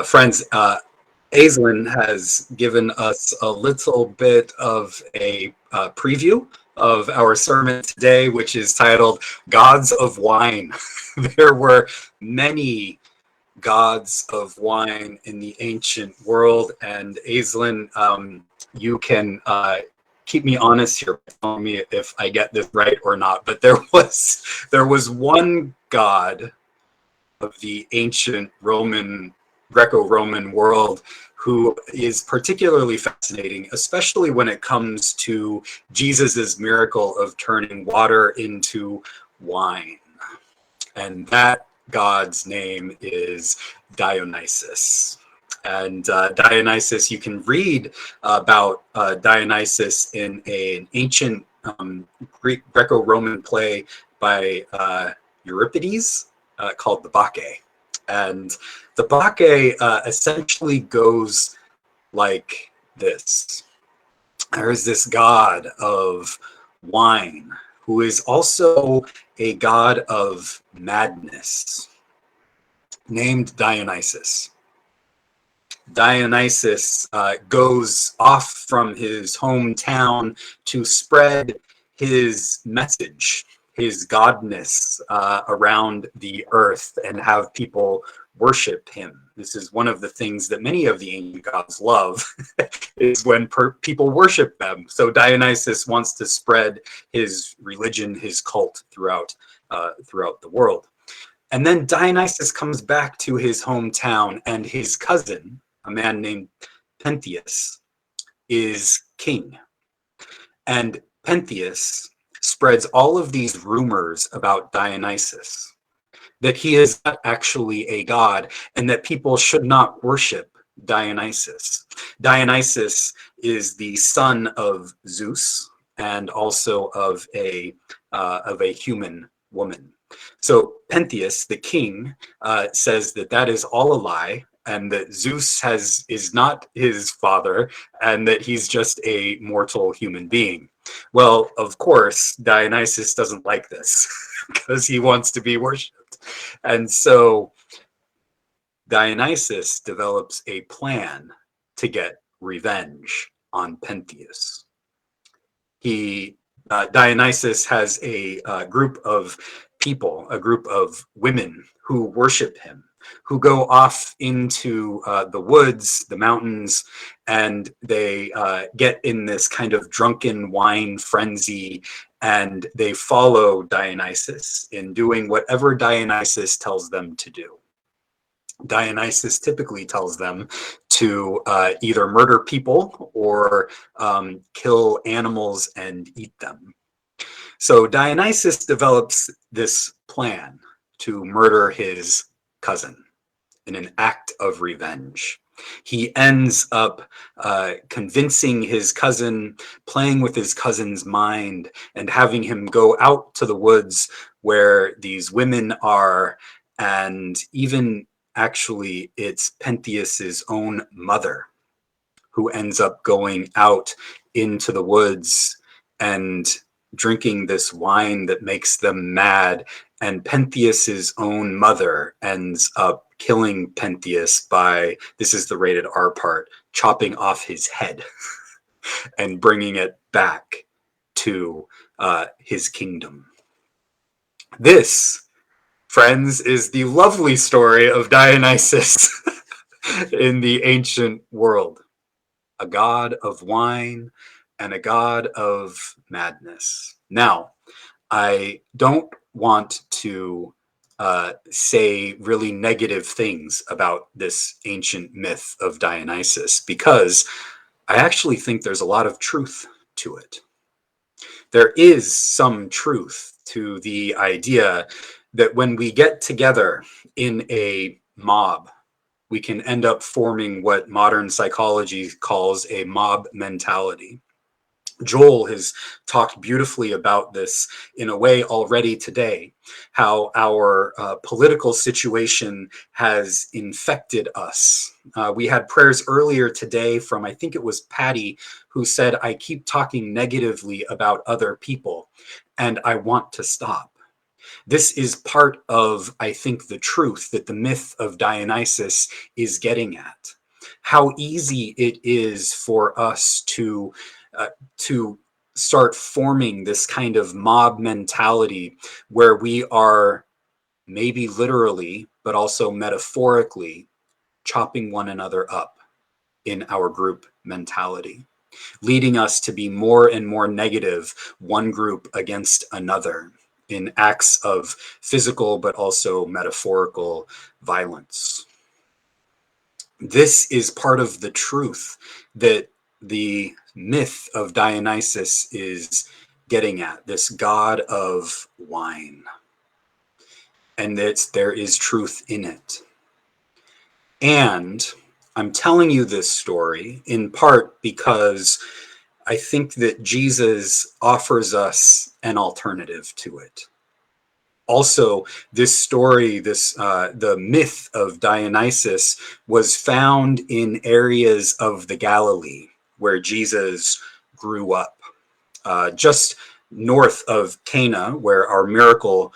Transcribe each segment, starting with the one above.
Friends, Aislinn has given us a little bit of a preview of our sermon today, which is titled Gods of Wine. There were many gods of wine in the ancient world, and Aislinn, you can keep me honest here, telling me if I get this right or not, but there was one god of the ancient Greco-Roman world who is particularly fascinating, especially when it comes to Jesus's miracle of turning water into wine. And that god's name is Dionysus. And Dionysus, you can read about Dionysus in an ancient Greek Greco-Roman play by Euripides called the Bacchae. And the Bacchae essentially goes like this. There is this god of wine who is also a god of madness named Dionysus. Dionysus goes off from his hometown to spread his message, his godness around the earth and have people worship him. This is one of the things that many of the ancient gods love is when people worship them. So Dionysus wants to spread his religion, his cult throughout the world. And then Dionysus comes back to his hometown, and his cousin, a man named Pentheus, is king. And Pentheus spreads all of these rumors about Dionysus, that he is not actually a god and that people should not worship Dionysus. Dionysus is the son of Zeus and also of a human woman. So Pentheus, the king, says that that is all a lie, and that Zeus is not his father, and that he's just a mortal human being. Well, of course, Dionysus doesn't like this because he wants to be worshipped. And so Dionysus develops a plan to get revenge on Pentheus. Dionysus has a group of people, a group of women who worship him, who go off into the woods, the mountains, and they get in this kind of drunken wine frenzy, and they follow Dionysus in doing whatever Dionysus tells them to do. Dionysus typically tells them to either murder people or kill animals and eat them. So Dionysus develops this plan to murder his cousin in an act of revenge. He ends up convincing his cousin, playing with his cousin's mind, and having him go out to the woods where these women are, and even actually it's Pentheus's own mother who ends up going out into the woods and drinking this wine that makes them mad, and Pentheus's own mother ends up killing Pentheus by, this is the rated R part, chopping off his head and bringing it back to his kingdom. This, friends, is the lovely story of Dionysus in the ancient world. A god of wine and a god of madness. Now, I don't want to say really negative things about this ancient myth of Dionysus, because I actually think there's a lot of truth to it. There is some truth to the idea that when we get together in a mob, we can end up forming what modern psychology calls a mob mentality. Joel has talked beautifully about this in a way already today, how our political situation has infected us. We had prayers earlier today from, I think it was Patty, who said, I keep talking negatively about other people and I want to stop. This is part of, I think, the truth that the myth of Dionysus is getting at. How easy it is for us to start forming this kind of mob mentality where we are maybe literally, but also metaphorically, chopping one another up in our group mentality, leading us to be more and more negative, one group against another, in acts of physical but also metaphorical violence. This is part of the truth that the myth of Dionysus is getting at, this god of wine, and that there is truth in it. And I'm telling you this story in part because I think that Jesus offers us an alternative to it. Also, this story, the myth of Dionysus, was found in areas of the Galilee where Jesus grew up. Just north of Cana, where our miracle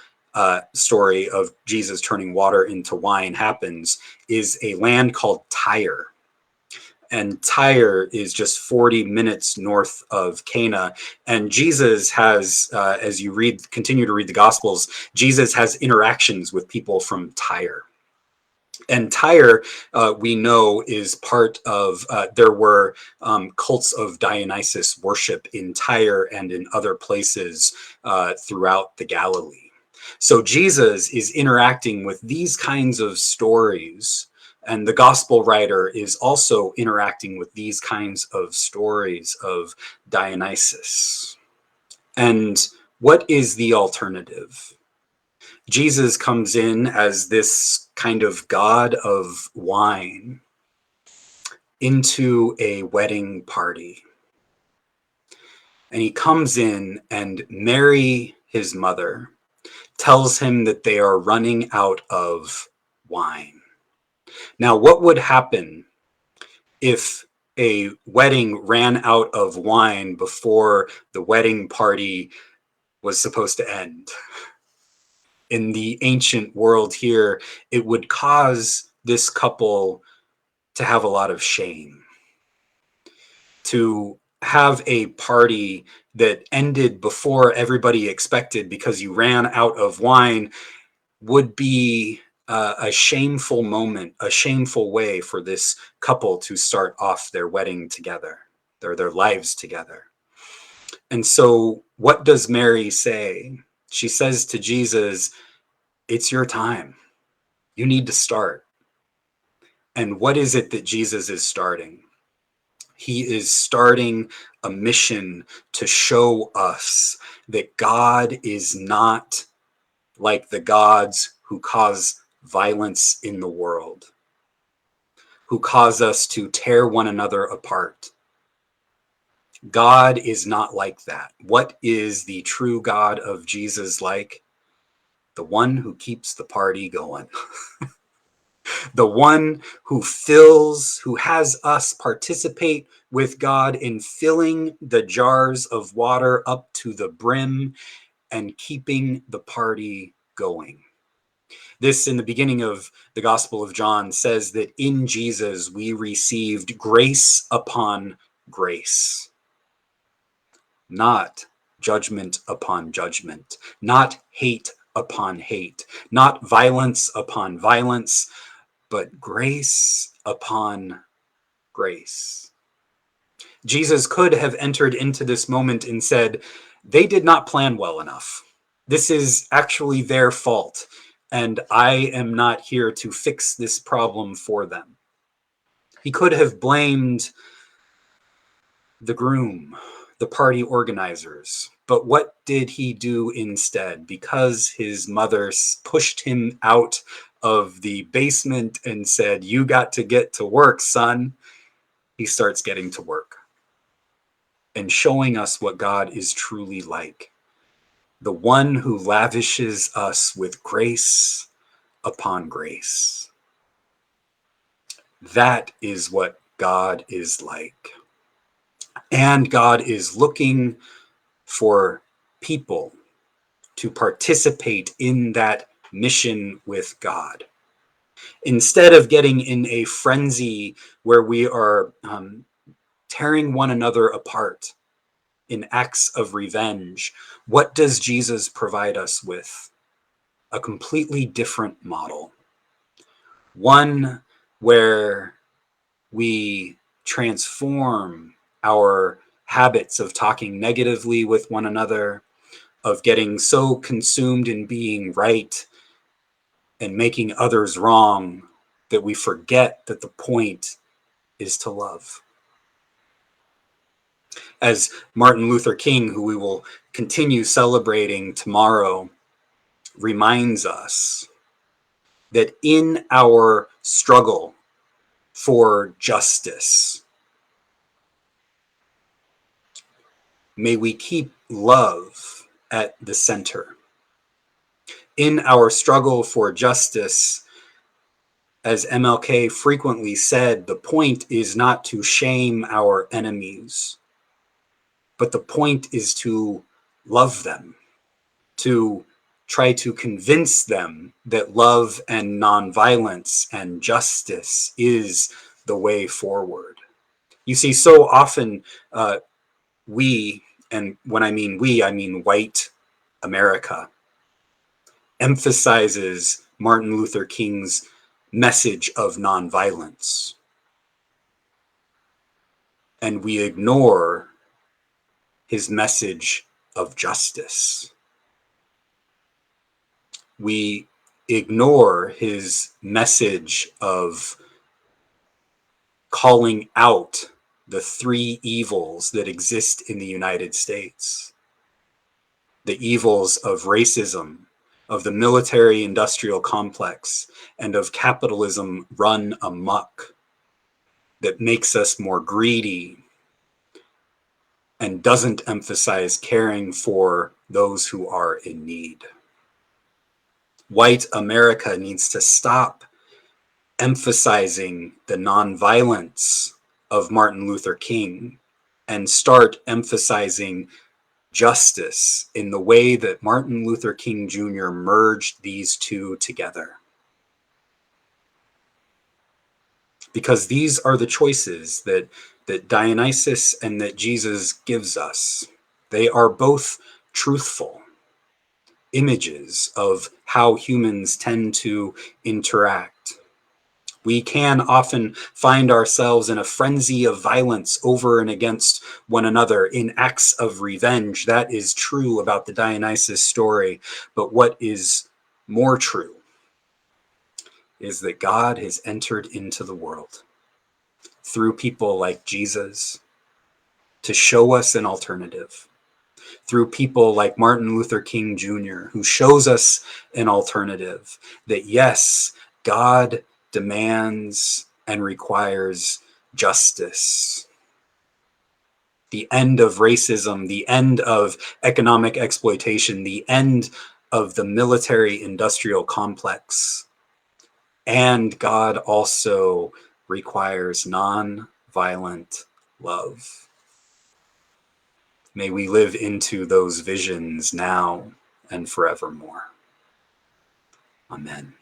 story of Jesus turning water into wine happens, is a land called Tyre. And Tyre is just 40 minutes north of Cana. And Jesus has, as you continue to read the Gospels, Jesus has interactions with people from Tyre. And Tyre, we know, is part of, there were cults of Dionysus worship in Tyre and in other places throughout the Galilee. So Jesus is interacting with these kinds of stories, and the gospel writer is also interacting with these kinds of stories of Dionysus. And what is the alternative? Jesus comes in as this kind of god of wine into a wedding party. And he comes in, and Mary, his mother, tells him that they are running out of wine. Now, what would happen if a wedding ran out of wine before the wedding party was supposed to end? In the ancient world here, it would cause this couple to have a lot of shame, to have a party that ended before everybody expected because you ran out of wine would be a shameful moment, a shameful way for this couple to start off their wedding together, their lives together. And so what does Mary say? She says to Jesus, "It's your time. You need to start." And what is it that Jesus is starting? He is starting a mission to show us that God is not like the gods who cause violence in the world, who cause us to tear one another apart. God is not like that. What is the true God of Jesus like? The one who keeps the party going. The one who fills, who has us participate with God in filling the jars of water up to the brim and keeping the party going. This, in the beginning of the Gospel of John, says that in Jesus we received grace upon grace, not judgment upon judgment, not hate upon hate, not violence upon violence, but grace upon grace. Jesus could have entered into this moment and said, they did not plan well enough. This is actually their fault, and I am not here to fix this problem for them. He could have blamed the groom, the party organizers. But what did he do instead? Because his mother pushed him out of the basement and said, "You got to get to work, son," he starts getting to work and showing us what God is truly like. The one who lavishes us with grace upon grace. That is what God is like. And God is looking for people to participate in that mission with God. Instead of getting in a frenzy where we are tearing one another apart in acts of revenge, what does Jesus provide us with? A completely different model. One where we transform our habits of talking negatively with one another, of getting so consumed in being right and making others wrong that we forget that the point is to love. As Martin Luther King, who we will continue celebrating tomorrow, reminds us, that in our struggle for justice, may we keep love at the center. In our struggle for justice, as MLK frequently said, the point is not to shame our enemies, but the point is to love them, to try to convince them that love and nonviolence and justice is the way forward. You see, so often we, and when I mean we, I mean white America, emphasizes Martin Luther King's message of nonviolence. And we ignore his message of justice. We ignore his message of calling out the three evils that exist in the United States. The evils of racism, of the military-industrial complex, and of capitalism run amok that makes us more greedy and doesn't emphasize caring for those who are in need. White America needs to stop emphasizing the nonviolence of Martin Luther King and start emphasizing justice in the way that Martin Luther King Jr. merged these two together. Because these are the choices that Dionysus and that Jesus gives us. They are both truthful images of how humans tend to interact. We can often find ourselves in a frenzy of violence over and against one another in acts of revenge. That is true about the Dionysus story. But what is more true is that God has entered into the world through people like Jesus to show us an alternative, through people like Martin Luther King Jr., who shows us an alternative, that yes, God demands and requires justice. The end of racism, the end of economic exploitation, the end of the military-industrial complex. And God also requires non-violent love. May we live into those visions now and forevermore. Amen.